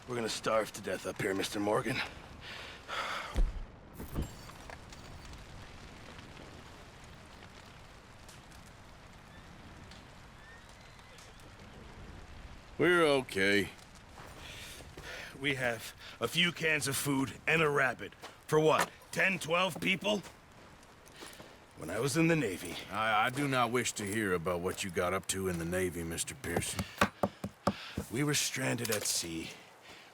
We're gonna starve to death up here, Mr. Morgan. We're okay. We have a few cans of food and a rabbit. For what, 10, 12 people? When I was in the Navy... I do not wish to hear about what you got up to in the Navy, Mr. Pearson. We were stranded at sea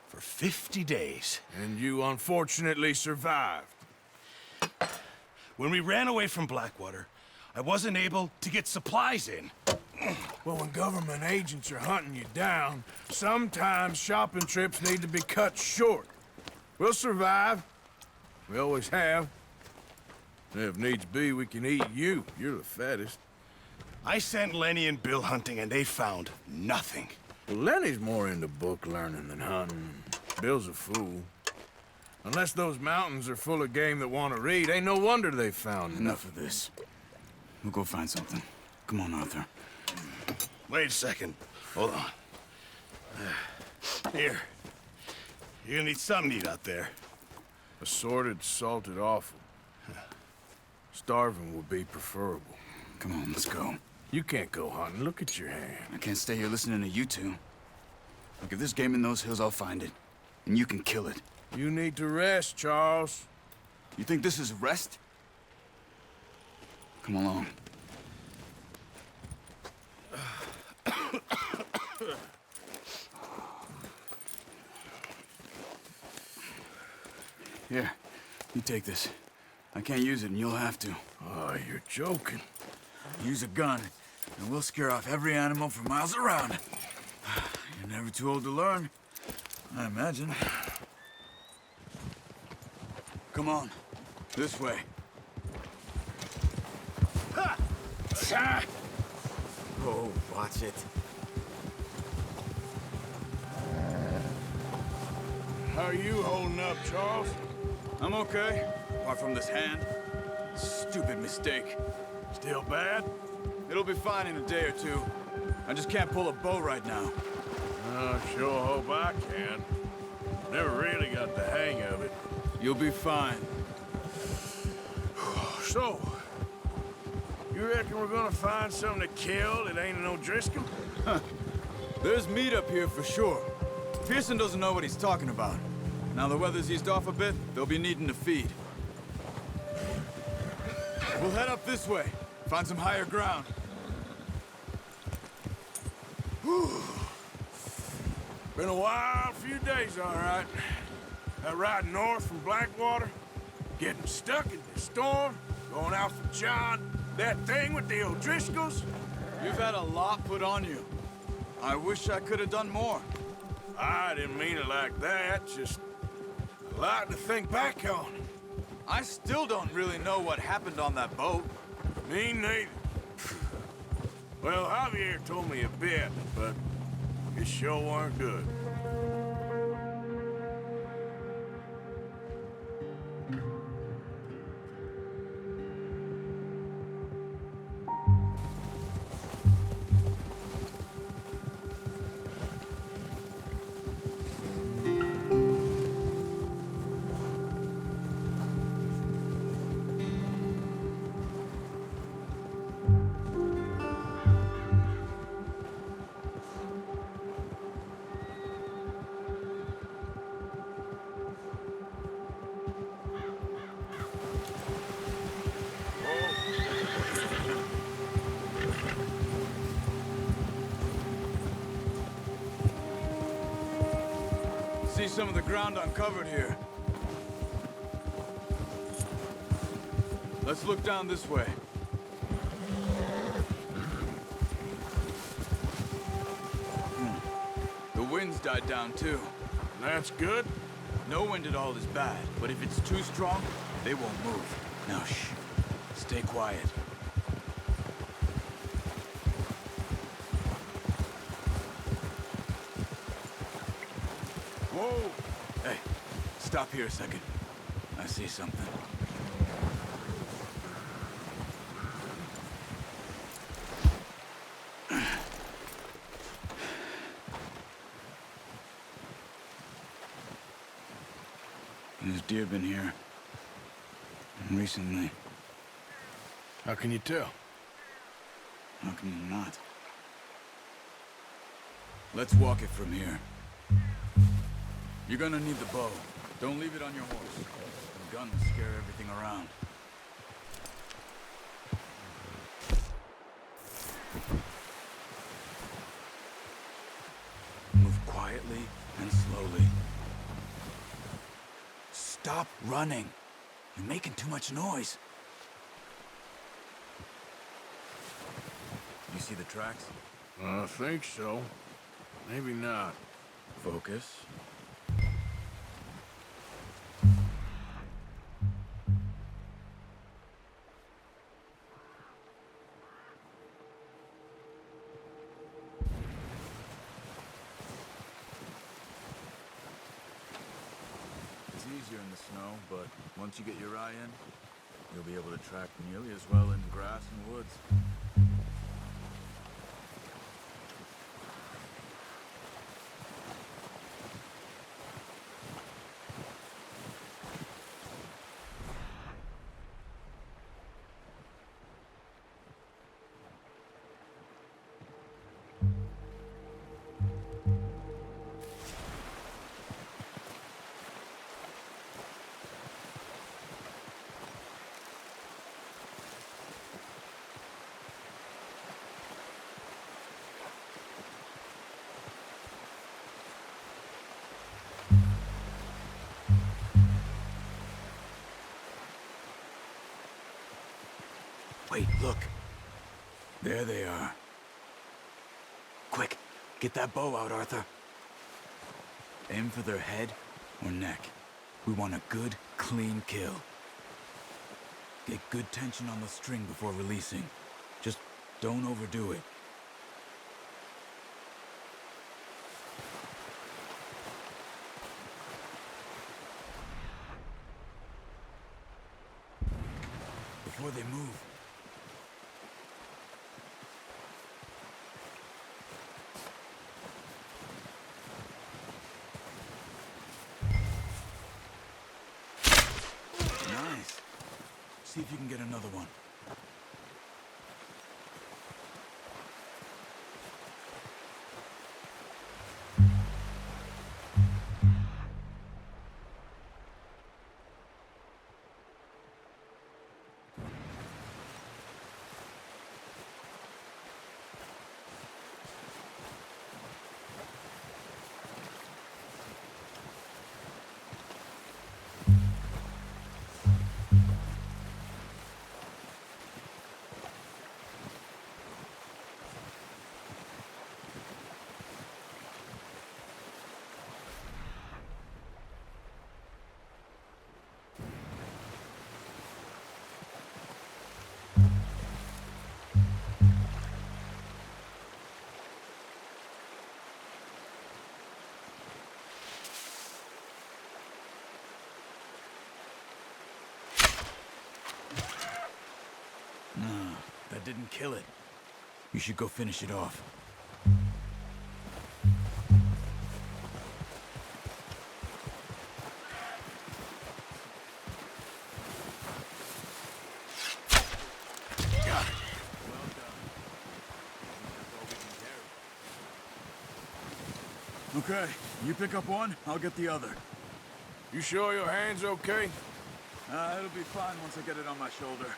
for 50 days. And you unfortunately survived. When we ran away from Blackwater, I wasn't able to get supplies in. Well, when government agents are hunting you down, sometimes shopping trips need to be cut short. We'll survive. We always have. And if needs be, we can eat you. You're the fattest. I sent Lenny and Bill hunting, and they found nothing. Well, Lenny's more into book learning than hunting. Bill's a fool. Unless those mountains are full of game that want to read, ain't no wonder they found Enough of this. We'll go find something. Come on, Arthur. Wait a second. Hold on. Here. You're gonna need something to eat out there. Assorted, salted offal. Starving would be preferable. Come on, let's go. You can't go hunting. Look at your hand. I can't stay here listening to you two. Look, if there's game in those hills, I'll find it. And you can kill it. You need to rest, Charles. You think this is rest? Come along. Here, you take this. I can't use it, and you'll have to. Oh, you're joking. Use a gun, and we'll scare off every animal for miles around. You're never too old to learn, I imagine. Come on, this way. Ha! Oh, watch it. How are you holding up, Charles? I'm okay, apart from this hand. Stupid mistake. Still bad? It'll be fine in a day or two. I just can't pull a bow right now. Sure hope I can. Never really got the hang of it. You'll be fine. So, you reckon we're gonna find something to kill that ain't no Driscoll? There's meat up here for sure. Pearson doesn't know what he's talking about. Now the weather's eased off a bit, they'll be needing to feed. We'll head up this way. Find some higher ground. Whew. Been a wild few days, all right. That ride north from Blackwater, getting stuck in the storm, going out for John, that thing with the O'Driscolls. You've had a lot put on you. I wish I could have done more. I didn't mean it like that, just a lot to think back on. I still don't really know what happened on that boat. Me neither. Well, Javier told me a bit, but it sure weren't good. See some of the ground uncovered here. Let's look down this way. The wind's died down too. That's good. No wind at all is bad, but if it's too strong, they won't move. Now shh. Stay quiet. Whoa! Hey, stop here a second. I see something. deer been here. And recently. How can you tell? How can you not? Let's walk it from here. You're gonna need the bow. Don't leave it on your horse. The gun will scare everything around. Move quietly and slowly. Stop running. You're making too much noise. You see the tracks? I think so. Maybe not. Focus. It's easier in the snow, but once you get your eye in, you'll be able to track nearly as well in grass and woods. Wait, look. There they are. Quick, get that bow out, Arthur. Aim for their head or neck. We want a good, clean kill. Get good tension on the string before releasing. Just don't overdo it. Before they move, nice. See if you can get another one. No, that didn't kill it. You should go finish it off. Got it. Well done. That's all we can carry. Okay, you pick up one, I'll get the other. You sure your hand's okay? It'll be fine once I get it on my shoulder.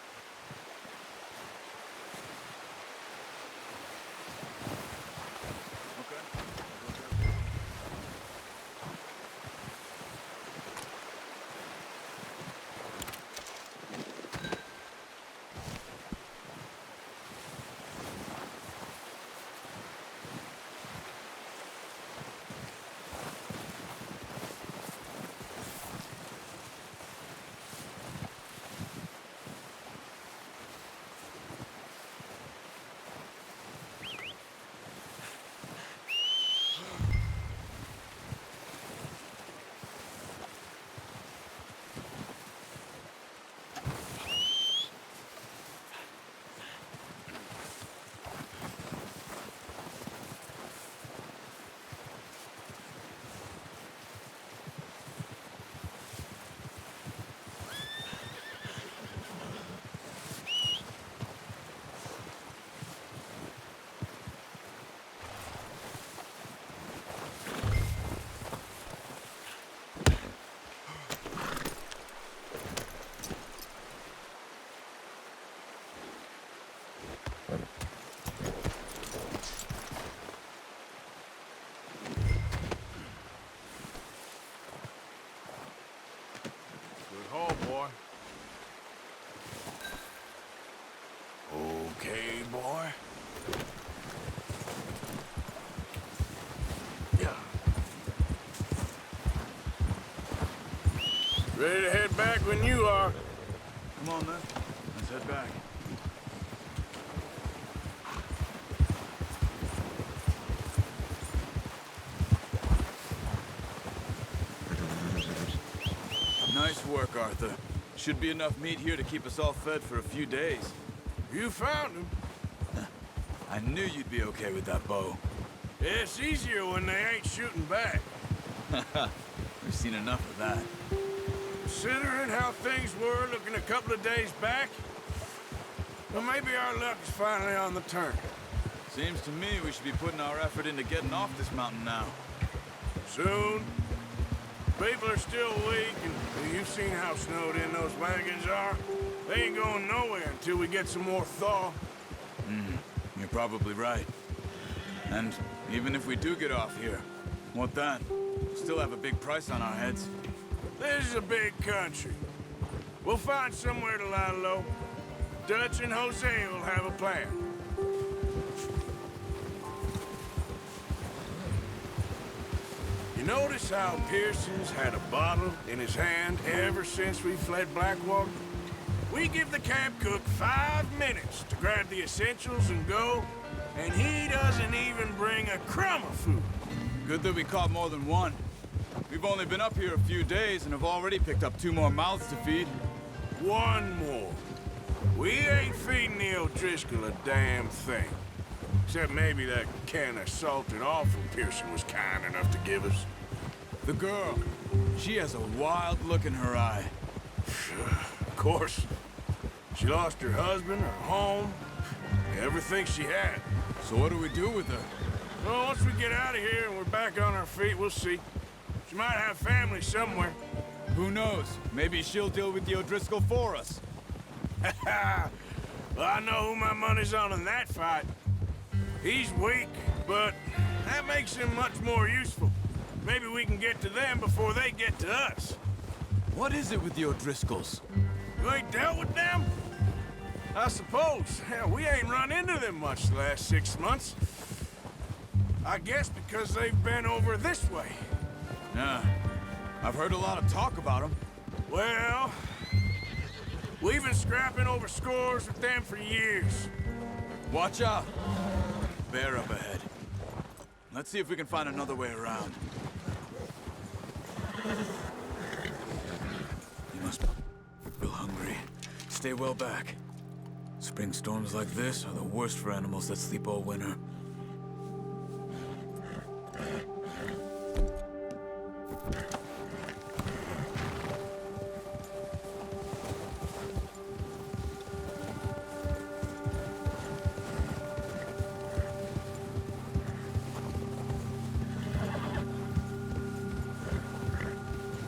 Good haul, boy. Okay, boy. Yeah. Ready to head back when you are. Come on, then. Let's head back. Nice work, Arthur. Should be enough meat here to keep us all fed for a few days. You found him. I knew you'd be okay with that bow. It's easier when they ain't shooting back. We've seen enough of that. Considering how things were looking a couple of days back, well, maybe our luck is finally on the turn. Seems to me we should be putting our effort into getting off this mountain now. Soon. People are still weak, and you've seen how snowed in those wagons are. They ain't going nowhere until we get some more thaw. You're probably right. And even if we do get off here, what then? We'll still have a big price on our heads. This is a big country. We'll find somewhere to lie low. Dutch and Jose will have a plan. You notice how Pearson's had a bottle in his hand ever since we fled Blackwater? We give the camp cook 5 minutes to grab the essentials and go, and he doesn't even bring a crumb of food. Good that we caught more than one. We've only been up here a few days and have already picked up 2 more mouths to feed. One more. We ain't feeding the O'Driscoll a damn thing. Except maybe that can of salted offal Pearson was kind enough to give us. The girl, she has a wild look in her eye. Of course. She lost her husband, her home, everything she had. So what do we do with her? Well, once we get out of here and we're back on our feet, we'll see. She might have family somewhere. Who knows? Maybe she'll deal with the O'Driscoll for us. Well, I know who my money's on in that fight. He's weak, but that makes him much more useful. Maybe we can get to them before they get to us. What is it with the O'Driscolls? You ain't dealt with them? I suppose. Hell, we ain't run into them much the last 6 months. I guess because they've been over this way. Yeah, I've heard a lot of talk about them. Well, we've been scrapping over scores with them for years. Watch out. Bear up ahead. Let's see if we can find another way around. You must be real hungry. Stay well back. Spring storms like this are the worst for animals that sleep all winter.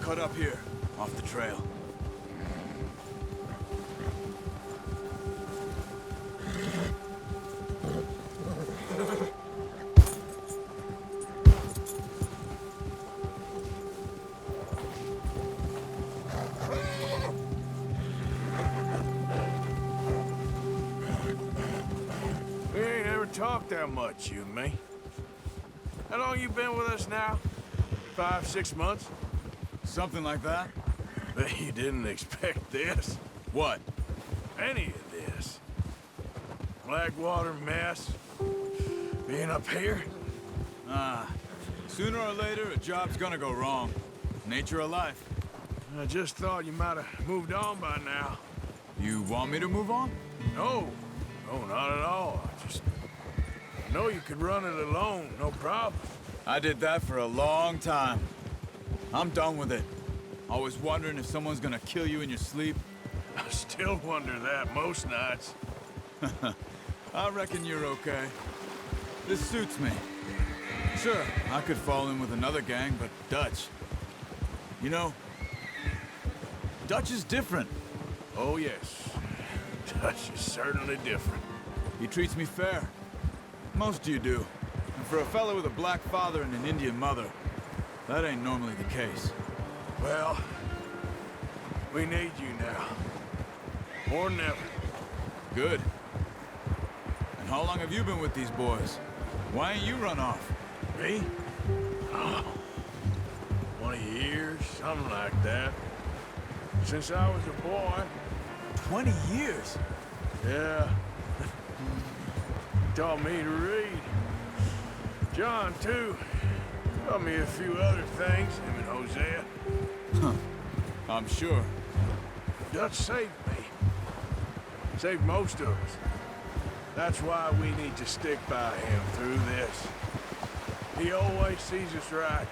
Cut up here, off the trail. We ain't ever talked that much, you and me. How long you been with us now? 5, 6 months? Something like that? Bet you didn't expect this. What? Any of this. Blackwater mess. Being up here. Sooner or later, a job's gonna go wrong. Nature of life. I just thought you might have moved on by now. You want me to move on? No. No, not at all. I know you could run it alone, no problem. I did that for a long time. I'm done with it. Always wondering if someone's gonna kill you in your sleep. I still wonder that most nights. I reckon you're okay. This suits me. Sure, I could fall in with another gang, but Dutch. You know, Dutch is different. Oh, yes. Dutch is certainly different. He treats me fair. Most of you do. And for a fellow with a black father and an Indian mother, that ain't normally the case. Well, we need you now. More than ever. Good. And how long have you been with these boys? Why ain't you run off? Me? Oh, 20 years, something like that. Since I was a boy. 20 years? Yeah. Taught me to read. John, too. Taught me a few other things, him and Hosea. Huh. I'm sure. Dutch saved me. Saved most of us. That's why we need to stick by him through this. He always sees us right.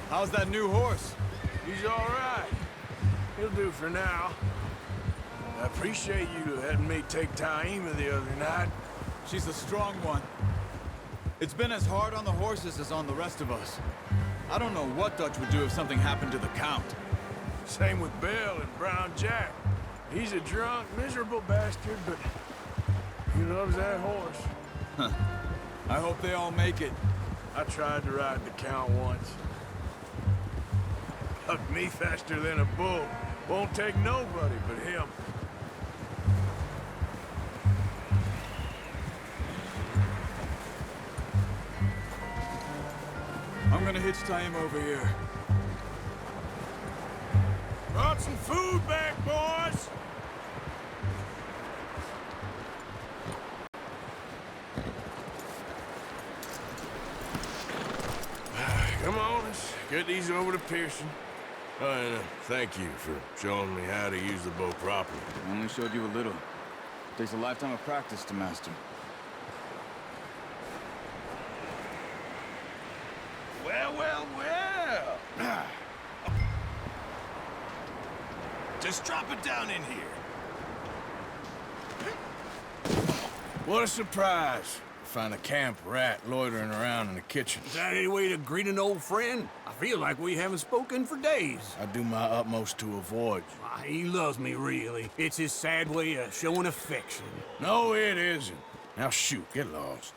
How's that new horse? He's all right. He'll do for now. I appreciate you letting me take Taima the other night. She's the strong one. It's been as hard on the horses as on the rest of us. I don't know what Dutch would do if something happened to the Count. Same with Bill and Brown Jack. He's a drunk, miserable bastard, but he loves that horse. Huh. I hope they all make it. I tried to ride the Count once. Hugged me faster than a bull. Won't take nobody but him. I'm gonna hitch Taima over here. Brought some food back, boys! Come on, let's get these over to Pearson. And thank you for showing me how to use the bow properly. I only showed you a little. Takes a lifetime of practice to master. Well, well, well. Just drop it down in here. What a surprise. Find a camp rat loitering around in the kitchen. Is that any way to greet an old friend? I feel like we haven't spoken for days. I do my utmost to avoid you. Ah, he loves me, really. It's his sad way of showing affection. No, it isn't. Now shoot, get lost.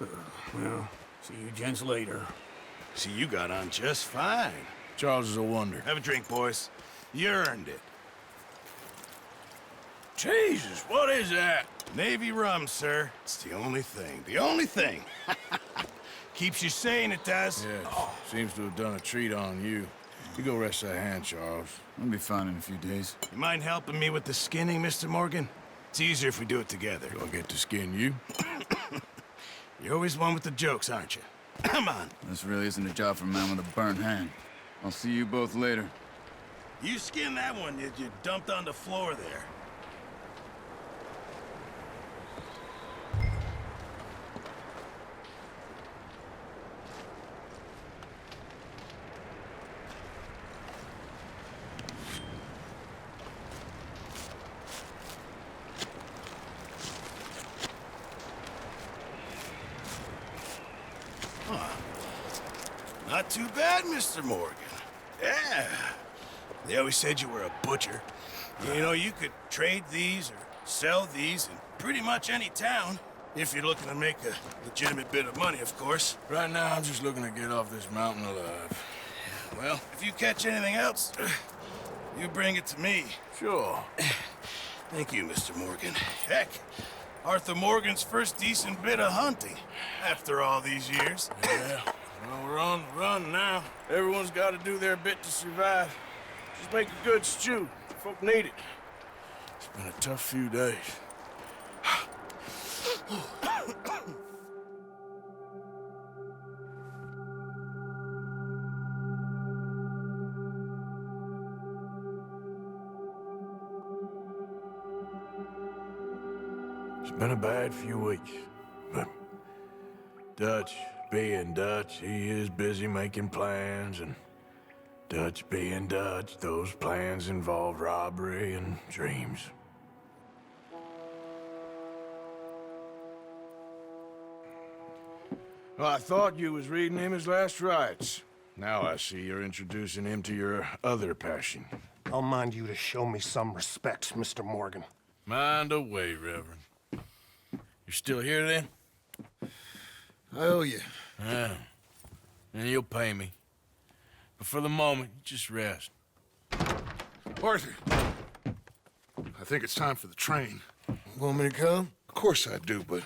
Well, see you gents later. See, you got on just fine. Charles is a wonder. Have a drink, boys. You earned it. Jesus, what is that? Navy rum, sir. It's the only thing. The only thing. Keeps you sane, it does. Yes, seems to have done a treat on you. You go rest that hand, Charles. I'll be fine in a few days. You mind helping me with the skinning, Mr. Morgan? It's easier if we do it together. Do I get to skin you? You're always one with the jokes, aren't you? Come on. This really isn't a job for a man with a burnt hand. I'll see you both later. You skin that one that you dumped on the floor there. Not too bad, Mr. Morgan. Yeah. They always said you were a butcher. You know, you could trade these or sell these in pretty much any town. If you're looking to make a legitimate bit of money, of course. Right now, I'm just looking to get off this mountain alive. Well, if you catch anything else, you bring it to me. Sure. Thank you, Mr. Morgan. Heck, Arthur Morgan's first decent bit of hunting after all these years. Yeah. Well, we're on the run now. Everyone's got to do their bit to survive. Just make a good stew. Folk need it. It's been a tough few days. It's been a bad few weeks, but Dutch being Dutch, he is busy making plans, and Dutch being Dutch, those plans involve robbery and dreams. Well, I thought you was reading him his last rites. Now I see you're introducing him to your other passion. I'll mind you to show me some respect, Mr. Morgan. Mind away, Reverend. You're still here, then? I owe you. Yeah. And you'll pay me. But for the moment, just rest. Arthur, I think it's time for the train. Want me to come? Of course I do, but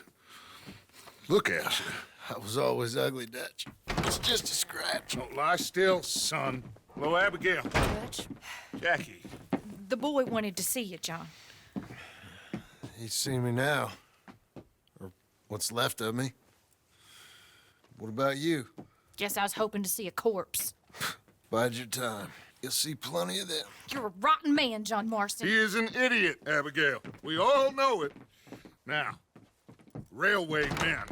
look at you. I was always ugly, Dutch. It's just a scratch. Don't lie still, son. Hello, Abigail. Dutch, Jackie. the boy wanted to see you, John. He's seen me now. Or what's left of me. What about you? Guess I was hoping to see a corpse. Bide your time. You'll see plenty of them. You're a rotten man, John Marston. He is an idiot, Abigail. We all know it. Now, railway men.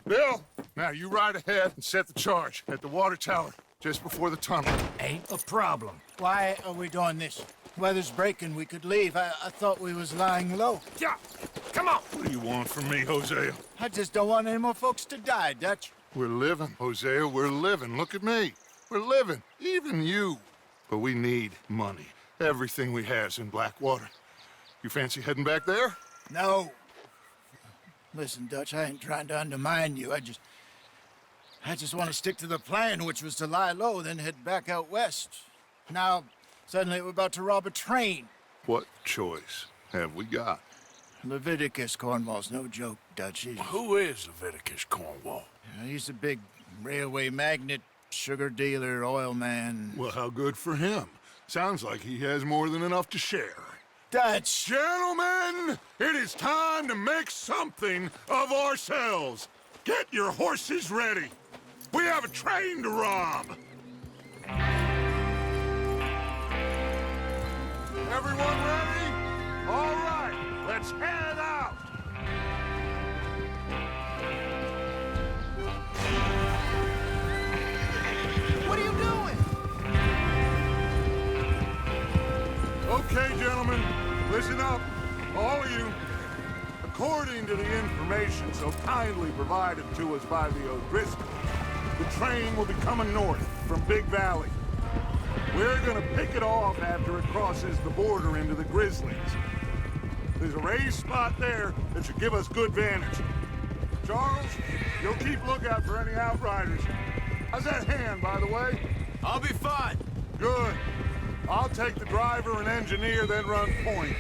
Bill, now you ride ahead and set the charge at the water tower just before the tunnel. Ain't a problem. Why are we doing this? Weather's breaking, we could leave. I thought we was lying low. Yeah, come on. What do you want from me, Hosea? I just don't want any more folks to die, Dutch. We're living, Hosea, we're living. Look at me. We're living, even you. But we need money. Everything we has in Blackwater. You fancy heading back there? No. Listen, Dutch, I ain't trying to undermine you. I just want to stick to the plan, which was to lie low, then head back out west. Now, suddenly we're about to rob a train. What choice have we got? Leviticus Cornwall's no joke, Dutch. Who is Leviticus Cornwall? He's a big railway magnate, sugar dealer, oil man. Well, how good for him. Sounds like he has more than enough to share. Dutch! Gentlemen, it is time to make something of ourselves. Get your horses ready. We have a train to rob. Everyone ready? All right, let's head out. What are you doing? Okay, gentlemen, listen up, all of you. According to the information so kindly provided to us by the O'Driscolls, the train will be coming north from Big Valley. We're gonna pick it off after it crosses the border into the Grizzlies. There's a raised spot there that should give us good vantage. Charles, you'll keep lookout for any outriders. How's that hand, by the way? I'll be fine. Good. I'll take the driver and engineer, then run point.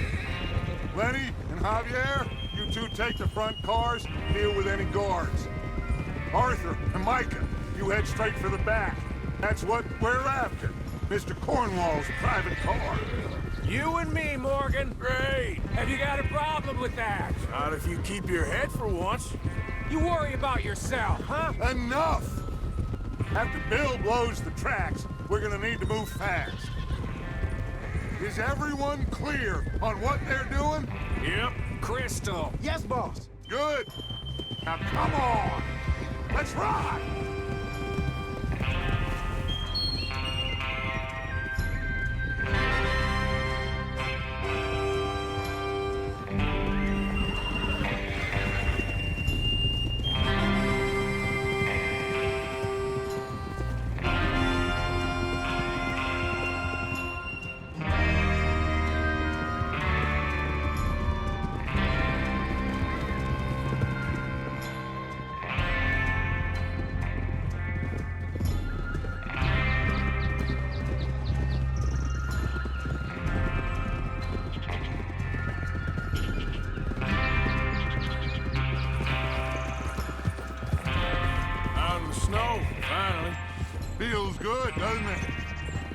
Lenny and Javier, you two take the front cars, deal with any guards. Arthur and Micah, you head straight for the back. That's what we're after. Mr. Cornwall's private car. You and me, Morgan. Great. Have you got a problem with that? Not if you keep your head for once. You worry about yourself, huh? Enough! After Bill blows the tracks, we're gonna need to move fast. Is everyone clear on what they're doing? Yep. Crystal. Yes, boss. Good. Now come on. Let's ride. Feels good, doesn't it?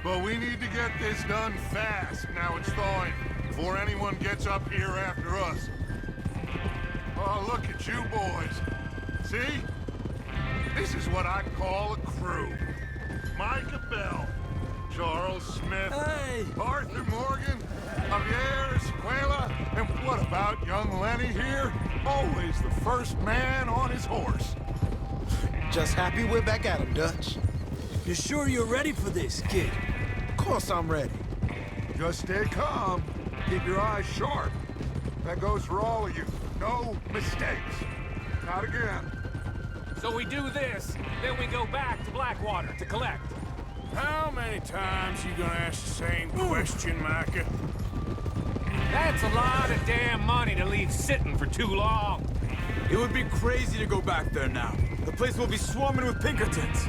But we need to get this done fast, now it's thawing, before anyone gets up here after us. Oh, look at you boys. See? This is what I call a crew. Micah Bell, Charles Smith, Arthur Morgan, Javier Escuela, and what about young Lenny here? Always the first man on his horse. Just happy we're back at him, Dutch. You sure you're ready for this, kid? Of course I'm ready. Just stay calm. Keep your eyes sharp. That goes for all of you. No mistakes. Not again. So we do this, then we go back to Blackwater to collect. How many times you gonna ask the same question, Micah? That's a lot of damn money to leave sitting for too long. It would be crazy to go back there now. The place will be swarming with Pinkertons.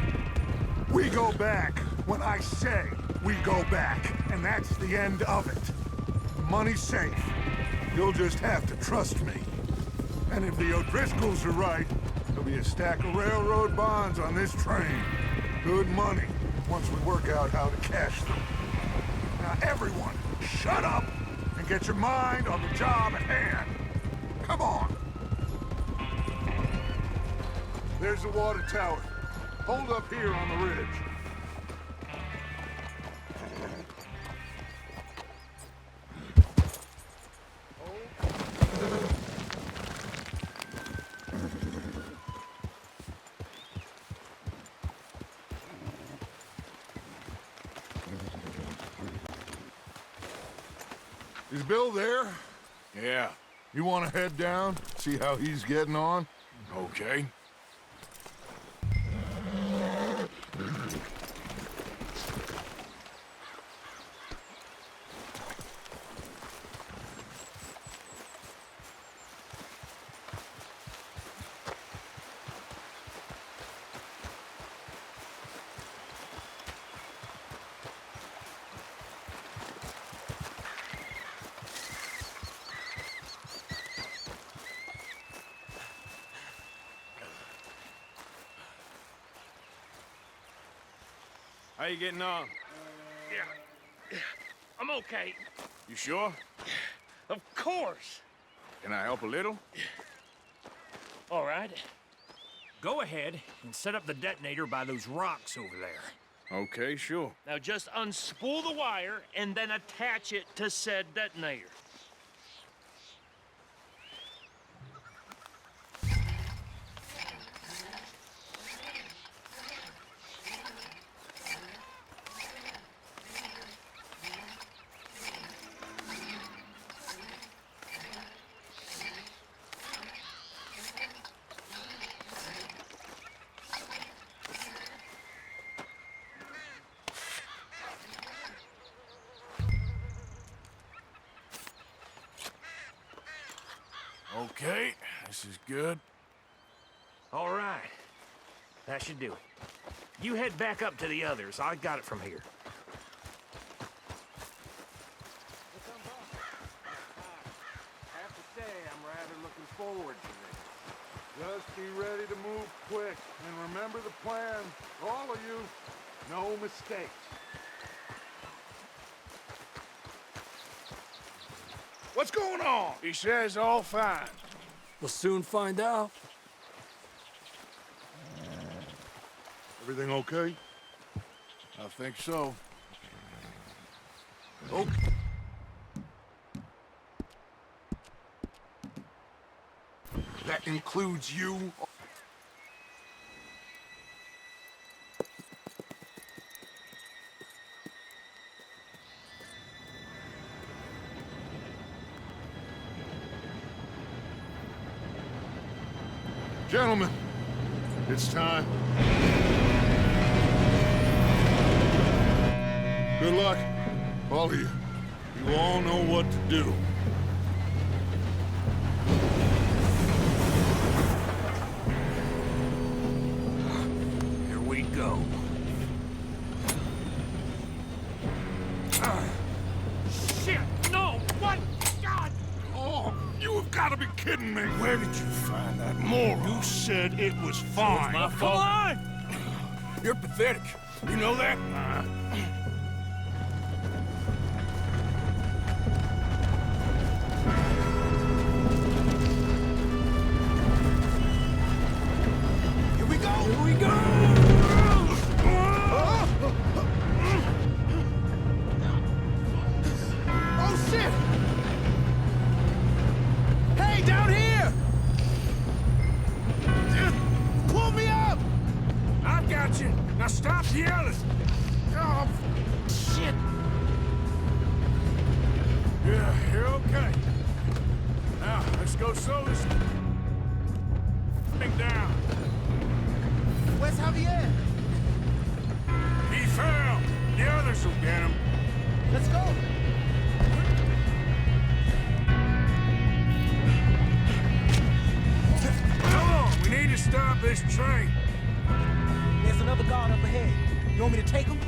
We go back when I say we go back, and that's the end of it. The money's safe. You'll just have to trust me. And if the O'Driscolls are right, there'll be a stack of railroad bonds on this train. Good money, once we work out how to cash them. Now everyone, shut up and get your mind on the job at hand. Come on. There's the water tower. Hold up here on the ridge. Is Bill there? Yeah, You want to head down, see how he's getting on? okay. How you getting on? Yeah. I'm okay. You sure? Of course. Can I help a little? All right. Go ahead and set up the detonator by those rocks over there. Okay, sure. Now just unspool the wire and then attach it to said detonator. Okay, this is good. All right. That should do it. You head back up to the others. I got it from here. I have to say, I'm rather looking forward to this. Just be ready to move quick, and remember the plan. All of you, no mistakes. What's going on? He says all fine. We'll soon find out. Everything okay? I think so. Okay. That includes you? Gentlemen, it's time. Good luck, all of you. You all know what to do. Here we go. Shit! No! What? God! Oh, you have got to be kidding me. Where did you find that moron? You said it was fine. My Come fault. on! You're pathetic. You know that? Here we go! Here we go! Oh, shit! Hey, down here! Pull me up! I've got you. Now stop yelling. Oh, shit! Yeah, you're okay. Now, let's go slow this thing down. Where's Javier? He fell. This'll get him. Let's go. Come on, we need to stop this train. There's another guard up ahead. You want me to take him?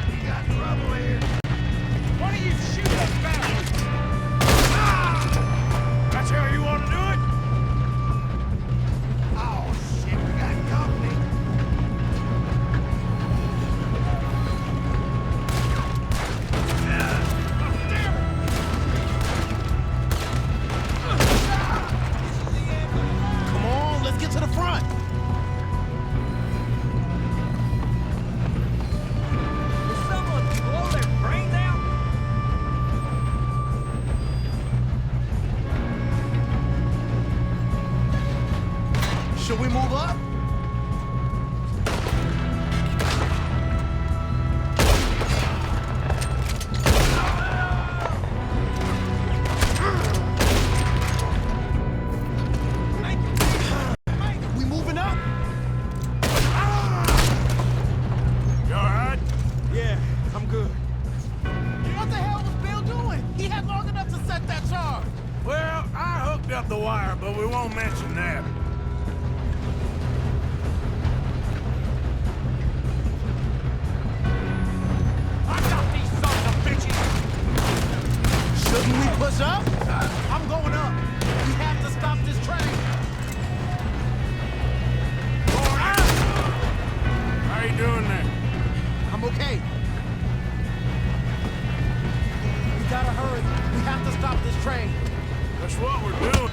We got trouble here. Why don't you shoot that bastard? That's how you want to do it? Oh, shit, we got company. Come on, let's get to the front. Will someone blow their brains out? Should we move up? We moving up? You all right? Yeah, I'm good. What the hell was Bill doing? He had long enough to set that charge. Well, I hooked up the wire, but we won't mention that. I got these sons of bitches! Shouldn't we push up? I'm going up. We have to stop this train. How you doing there? I'm okay. We gotta hurry. We have to stop this train. That's what we're doing.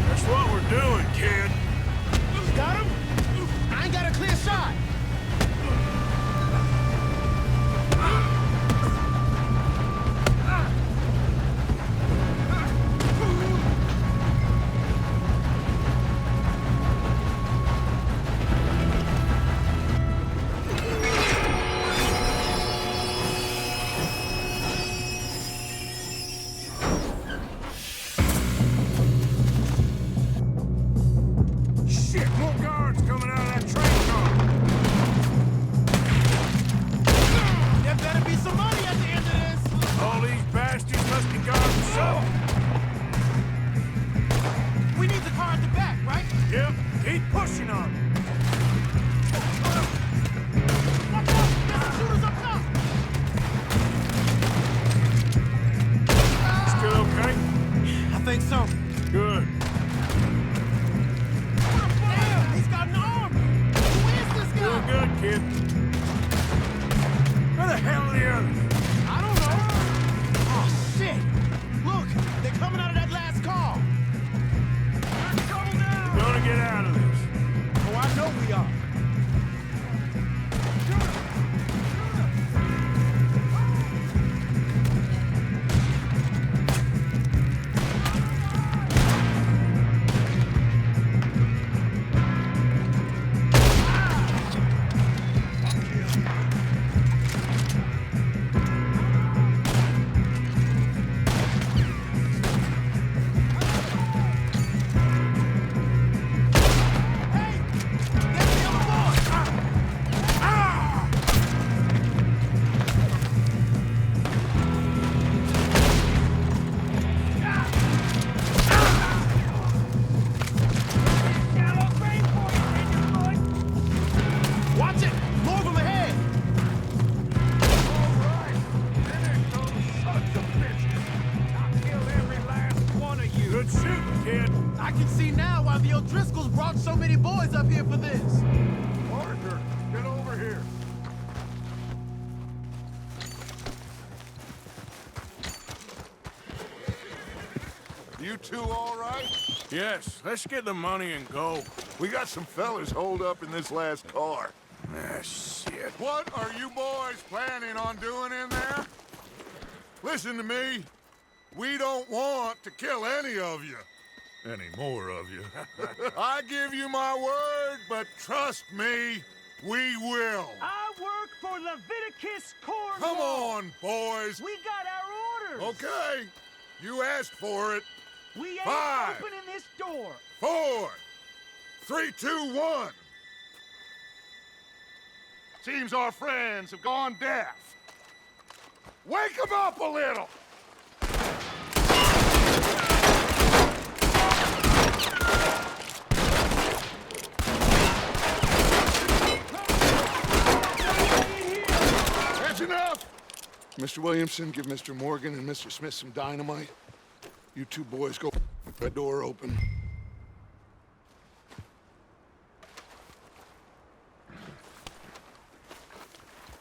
That's what we're doing, kid. Got him? I ain't got a clear shot. Shit, more guards coming out of that train car. There better be some money at the end of this. All these bastards must be guarding something. We need the car at the back, right? Yep, keep pushing on. Watch out! There's some shooters up top! Still okay? I think so. Good. Damn, he's got an arm! Who is this Doing guy? good, kid. Where the hell are the others? I don't know. Oh, shit! Look, they're coming out of that last car. We're gonna get out of this. Oh, I know we are. O'Driscoll's brought so many boys up here for this. Arthur, get over here. You two all right? Yes, let's get the money and go. We got some fellas holed up in this last car. Ah, shit. What are you boys planning on doing in there? Listen to me. We don't want to kill any of you. Any more of you. I give you my word, but trust me, we will. I work for Leviticus, Cornwall. Come on, boys. We got our orders. Okay. You asked for it. We ain't Five, opening door. 4, 3, 2, 1. Seems our friends have gone deaf. Wake them up a little! That's enough! Mr. Williamson, give Mr. Morgan and Mr. Smith some dynamite. You two boys go that door open.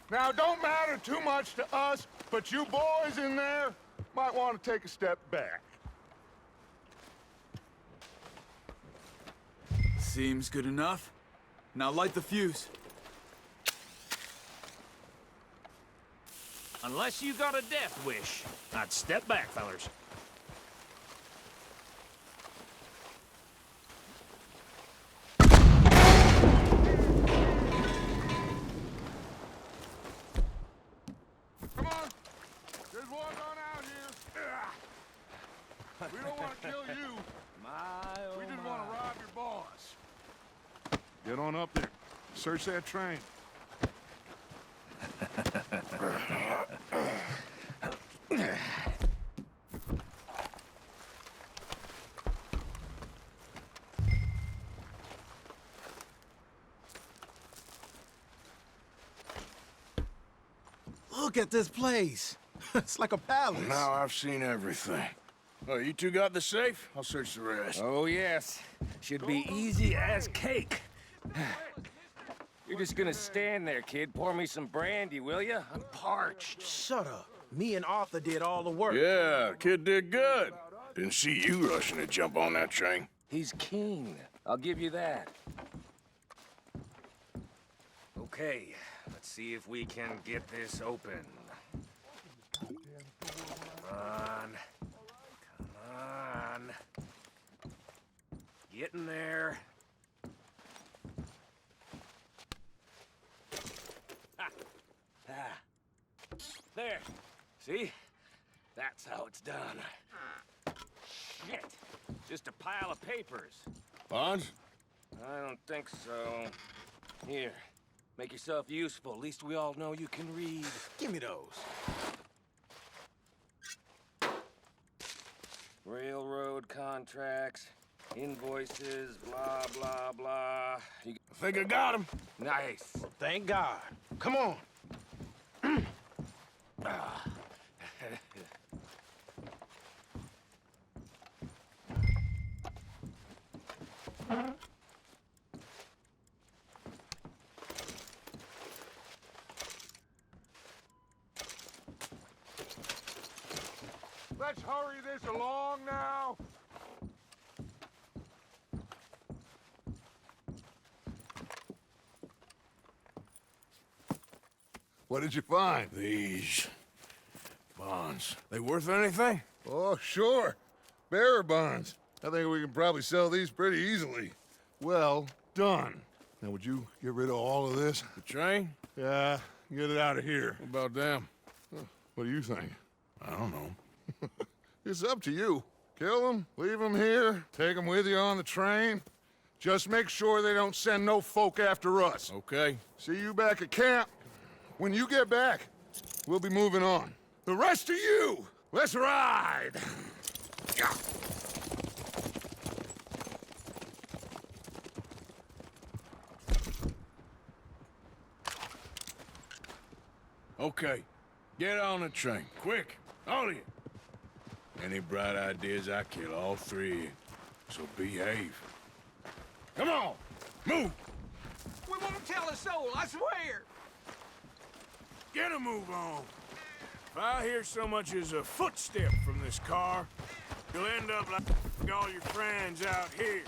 Now, it don't matter too much to us, but you boys in there might want to take a step back. Seems good enough. Now light the fuse. Unless you got a death wish, I'd step back, fellers. Come on. There's one on out here. We don't want to kill you. We just want to rob your boss. Get on up there. Search that train. Look at this place. It's like a palace. Now I've seen everything. Oh, you two got the safe? I'll search the rest. Oh, yes. Should be easy as cake. You're just gonna stand there, kid. Pour me some brandy, will you? I'm parched. Shut up. Me and Arthur did all the work. Yeah, kid did good. Didn't see you rushing to jump on that train. He's keen. I'll give you that. Okay, let's see if we can get this open. Come on. Come on. Get in there. Ha. Ah. There. See? That's how it's done. Shit. Just a pile of papers. Bonds? I don't think so. Here. Make yourself useful. At least we all know you can read. Give me those. Railroad contracts, invoices, blah, blah, blah. I think I got him. Nice. Thank God. Come on. Let's hurry this along now. What did you find? These bonds. They worth anything? Oh, sure. Bearer bonds. I think we can probably sell these pretty easily. Well done. Now, would you get rid of all of this? The train? Yeah, get it out of here. What about them? What do you think? I don't know. It's up to you. Kill them, leave them here, take them with you on the train. Just make sure they don't send no folk after us. Okay. See you back at camp. When you get back, we'll be moving on. The rest of you, let's ride! Okay. Get on the train. Quick. All of you. Any bright ideas, I kill all three of you. So behave. Come on! Move! We won't tell a soul, I swear. Get a move on. If I hear so much as a footstep from this car, you'll end up like all your friends out here.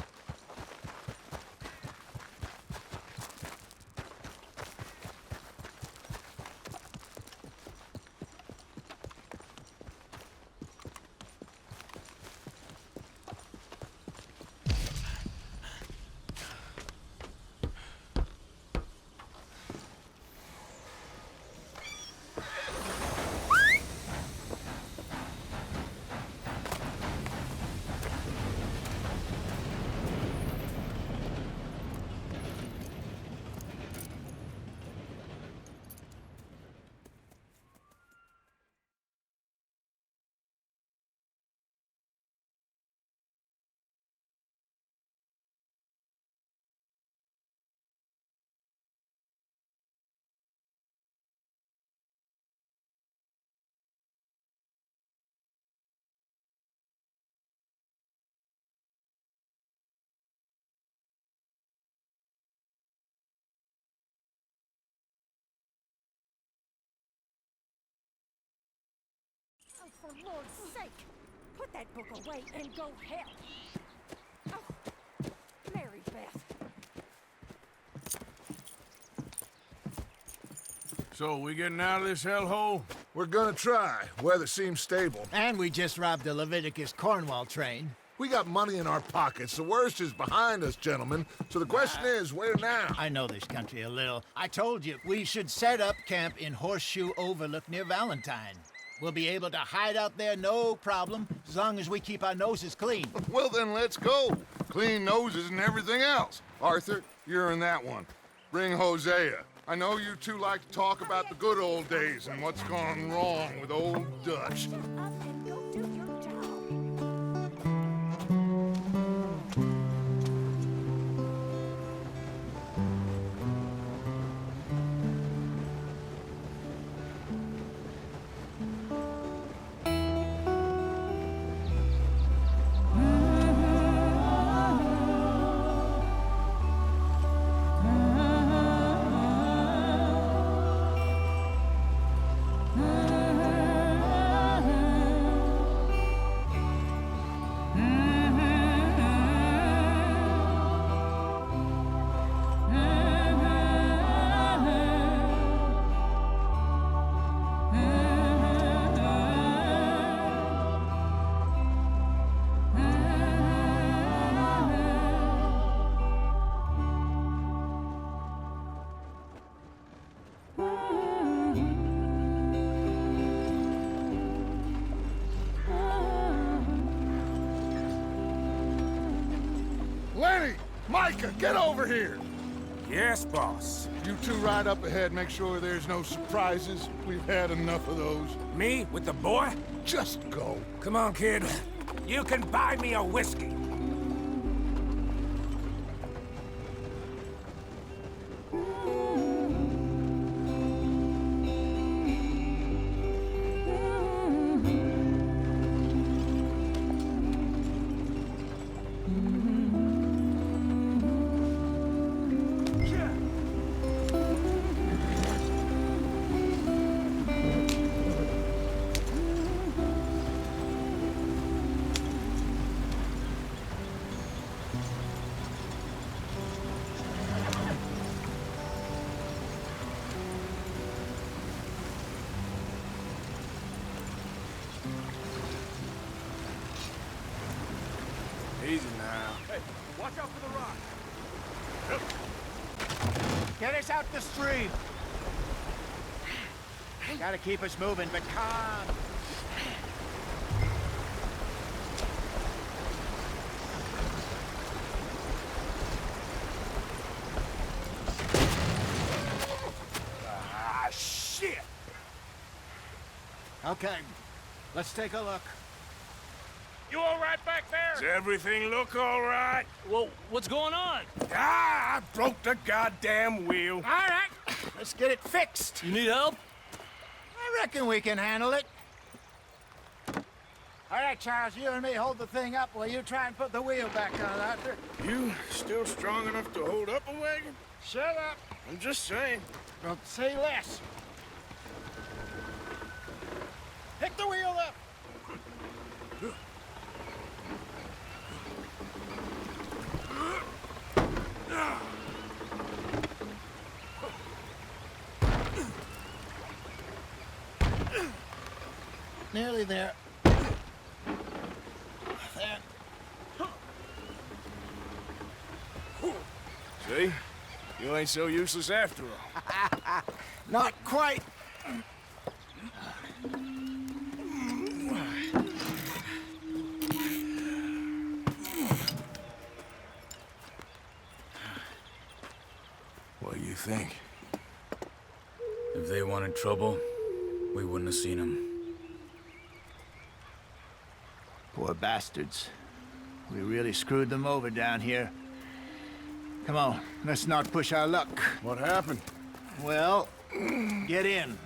for Lord's sake! Put that book away and go help! Oh, Mary Beth. So, we getting out of this hellhole? We're gonna try. Weather seems stable. And we just robbed a Leviticus Cornwall train. We got money in our pockets. The worst is behind us, gentlemen. So the question is, where now? I know this country a little. I told you, we should set up camp in Horseshoe Overlook near Valentine. We'll be able to hide out there, no problem, as long as we keep our noses clean. Well, then let's go. Clean noses and everything else. Arthur, you're in that one. Bring Hosea. I know you two like to talk about the good old days and what's gone wrong with old Dutch. Up and go do your job. Lenny! Micah, get over here! Yes, boss. You two ride up ahead, make sure there's no surprises. We've had enough of those. Me with the boy? Just go. Come on, kid. You can buy me a whiskey. Easy now. Hey, watch out for the rock. Get us out the stream. Gotta keep us moving, but calm. Ah, shit! Okay, let's take a look. You all right back there? Does everything look all right? Well, what's going on? Ah, I broke the goddamn wheel. All right, let's get it fixed. You need help? I reckon we can handle it. All right, Charles, you and me hold the thing up while you try and put the wheel back on, Arthur. You still strong enough to hold up a wagon? Shut up. I'm just saying. Well, say less. Pick the wheel up. Nearly there. There. See? You ain't so useless after all. Not quite. What do you think? If they wanted trouble, we wouldn't have seen them. Poor bastards. We really screwed them over down here. Come on, let's not push our luck. What happened? Well, get in.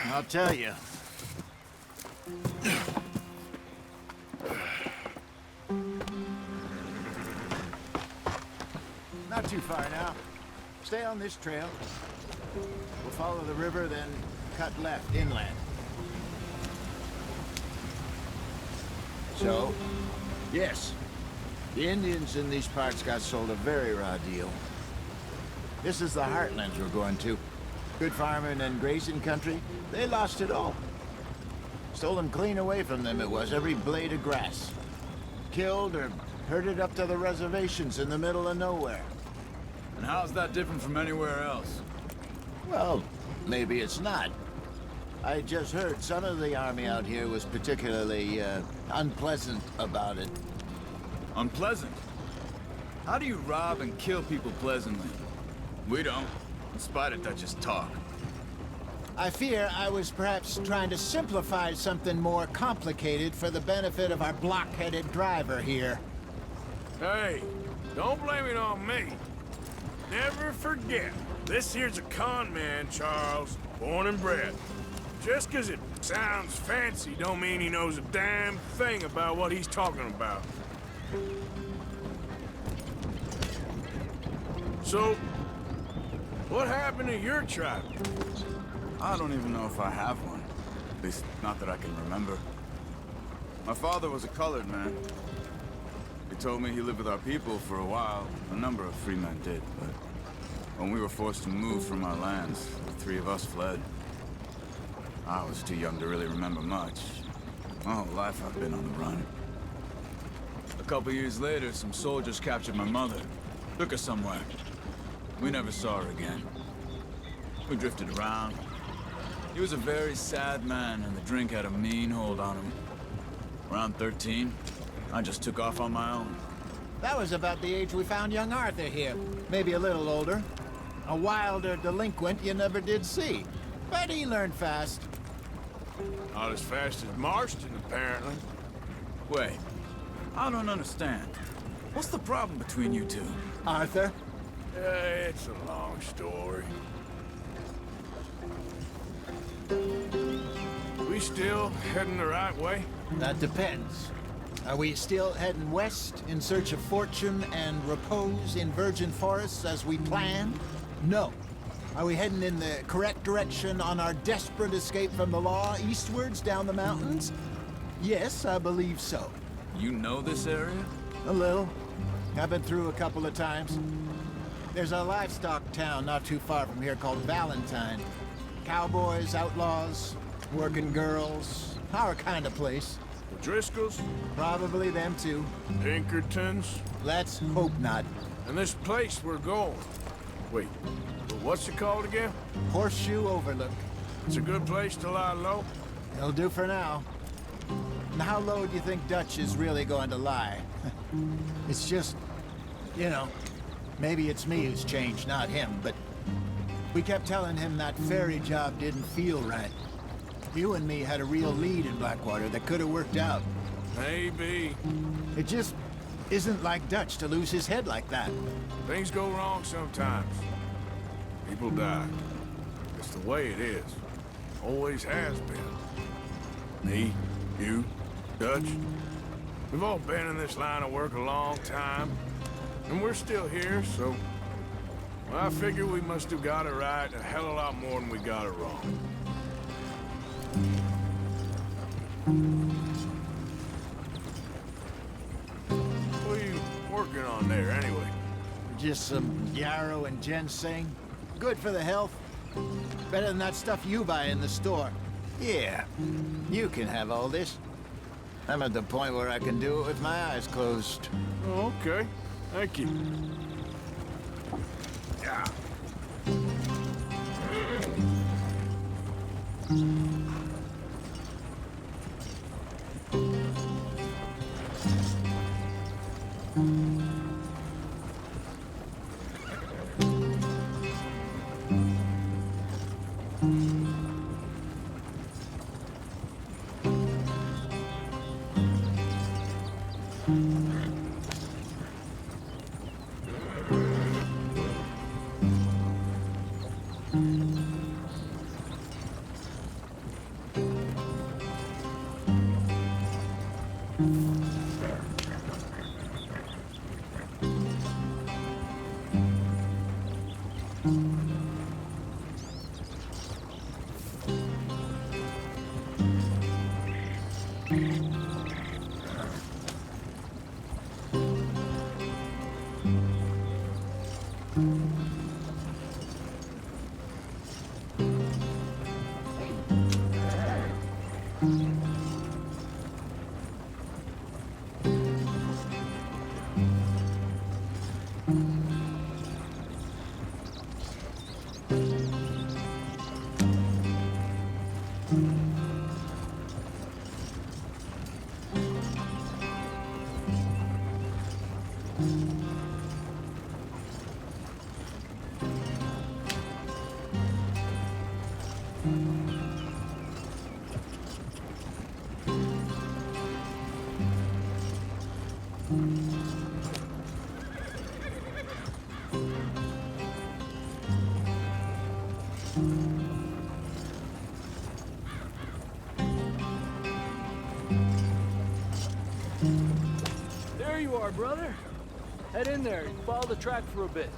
I'll tell you. Not too far now. Stay on this trail. We'll follow the river, then cut left inland. So, yes, the Indians in these parts got sold a very raw deal. This is the heartlands we're going to. Good farming and grazing country, they lost it all. Stolen clean away from them it was, every blade of grass. Killed or herded up to the reservations in the middle of nowhere. And how's that different from anywhere else? Well, maybe it's not. I just heard some of the army out here was particularly, unpleasant about it. Unpleasant? How do you rob and kill people pleasantly? We don't, in spite of Dutch's talk. I fear I was perhaps trying to simplify something more complicated for the benefit of our block-headed driver here. Hey, don't blame it on me. Never forget, this here's a con man, Charles, born and bred. Just 'cause it sounds fancy don't mean he knows a damn thing about what he's talking about. So, what happened to your tribe? I don't even know if I have one. At least, not that I can remember. My father was a colored man. He told me he lived with our people for a while. A number of free men did, but when we were forced to move from our lands, the three of us fled. I was too young to really remember much. My whole life I've been on the run. A couple years later, some soldiers captured my mother. Took her somewhere. We never saw her again. We drifted around. He was a very sad man, and the drink had a mean hold on him. Around 13, I just took off on my own. That was about the age we found young Arthur here. Maybe a little older. A wilder delinquent you never did see. But he learned fast. Not as fast as Marston, apparently. Wait, I don't understand. What's the problem between you two? Arthur? It's a long story. We still heading the right way? That depends. Are we still heading west in search of fortune and repose in virgin forests as we planned? No. Are we heading in the correct direction on our desperate escape from the law eastwards down the mountains? Yes, I believe so. You know this area? A little. I've been through a couple of times. There's a livestock town not too far from here called Valentine. Cowboys, outlaws, working girls, our kind of place. The Driscolls? Probably them too. Pinkertons? Let's hope not. And this place we're going. Wait, but what's it called again? Horseshoe Overlook. It's a good place to lie low? It'll do for now. And how low do you think Dutch is really going to lie? It's just, you know, maybe it's me who's changed, not him, but we kept telling him that ferry job didn't feel right. You and me had a real lead in Blackwater that could have worked out. Maybe. It just isn't like Dutch to lose his head like that. Things go wrong sometimes. People die. It's the way it is. Always has been. Me, you, Dutch. We've all been in this line of work a long time. And we're still here, so... well, I figure we must have got it right a hell of a lot more than we got it wrong. What are you working on there, anyway? Just some yarrow and ginseng. Good for the health. Better than that stuff you buy in the store. Yeah, you can have all this. I'm at the point where I can do it with my eyes closed. Oh, okay. Thank you. Yeah. There you are, brother. Head in there and follow the track for a bit.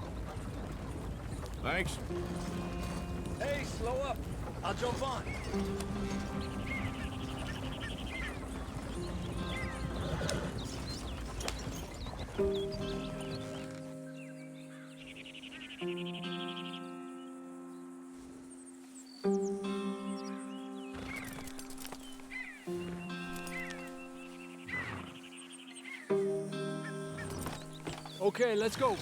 Thanks. Hey, slow up. I'll jump on. Okay, let's go.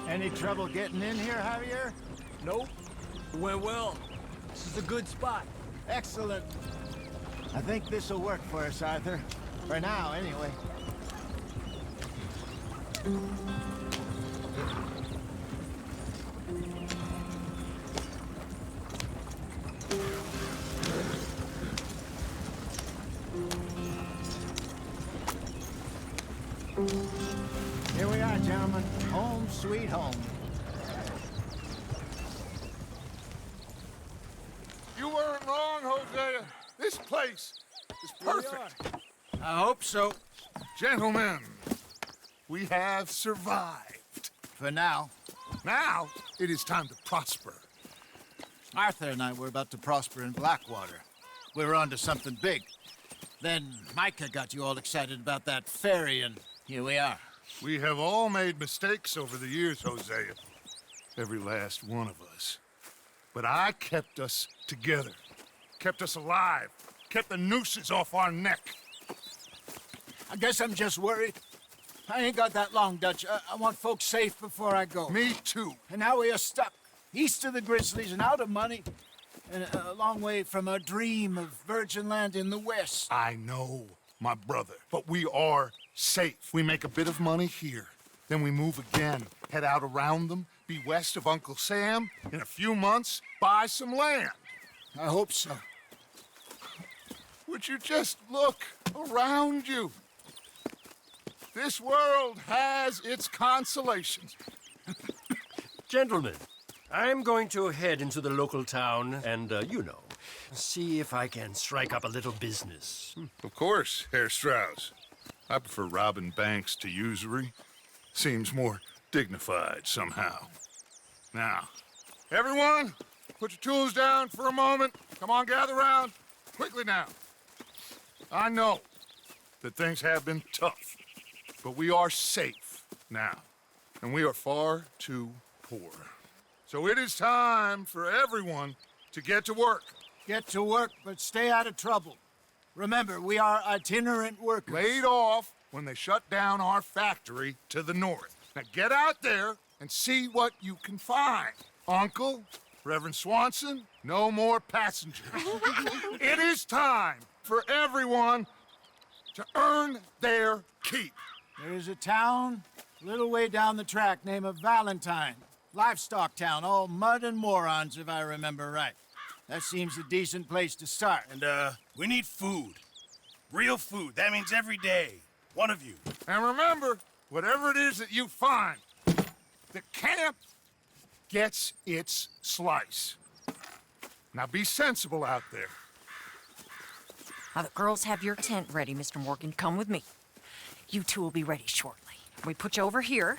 Any trouble getting in here, Javier? Nope. It went well. This is a good spot. Excellent. I think this'll work for us, Arthur. For now, anyway. Here we are, gentlemen. Home sweet home. You weren't wrong, Hosea. This place is perfect. I hope so. Gentlemen, we have survived. For now. Now, it is time to prosper. Arthur and I were about to prosper in Blackwater. We were onto something big. Then Micah got you all excited about that ferry, and here we are. We have all made mistakes over the years, Hosea. Every last one of us. But I kept us together. Kept us alive. Kept the nooses off our neck. I guess I'm just worried. I ain't got that long, Dutch. I want folks safe before I go. Me too. And now we are stuck, east of the Grizzlies and out of money, and a long way from a dream of virgin land in the west. I know, my brother, but we are safe. We make a bit of money here, then we move again, head out around them, be west of Uncle Sam, in a few months, buy some land. I hope so. Would you just look around you? This world has its consolations. Gentlemen, I'm going to head into the local town and, see if I can strike up a little business. Of course, Herr Strauss. I prefer robbing banks to usury. Seems more dignified somehow. Now, everyone, put your tools down for a moment. Come on, gather round. Quickly now. I know that things have been tough, but we are safe now, and we are far too poor. So it is time for everyone to get to work. Get to work, but stay out of trouble. Remember, we are itinerant workers. Laid off when they shut down our factory to the north. Now get out there and see what you can find. Uncle, Reverend Swanson, no more passengers. It is time for everyone to earn their keep. There is a town a little way down the track named Valentine. Livestock town, all mud and morons, if I remember right. That seems a decent place to start. And, we need food. Real food. That means every day. One of you. And remember, whatever it is that you find, the camp gets its slice. Now be sensible out there. Now, the girls have your tent ready, Mr. Morgan. Come with me. You two will be ready shortly. We put you over here.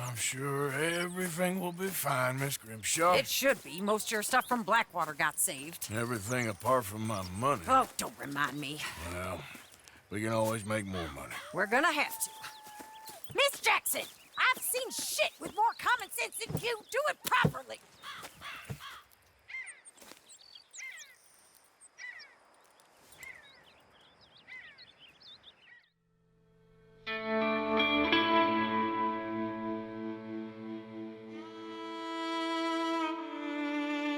I'm sure everything will be fine, Miss Grimshaw. It should be. Most of your stuff from Blackwater got saved. Everything apart from my money. Oh, don't remind me. Well, we can always make more money. We're gonna have to. Miss Jackson, I've seen shit with more common sense than you. Do it properly.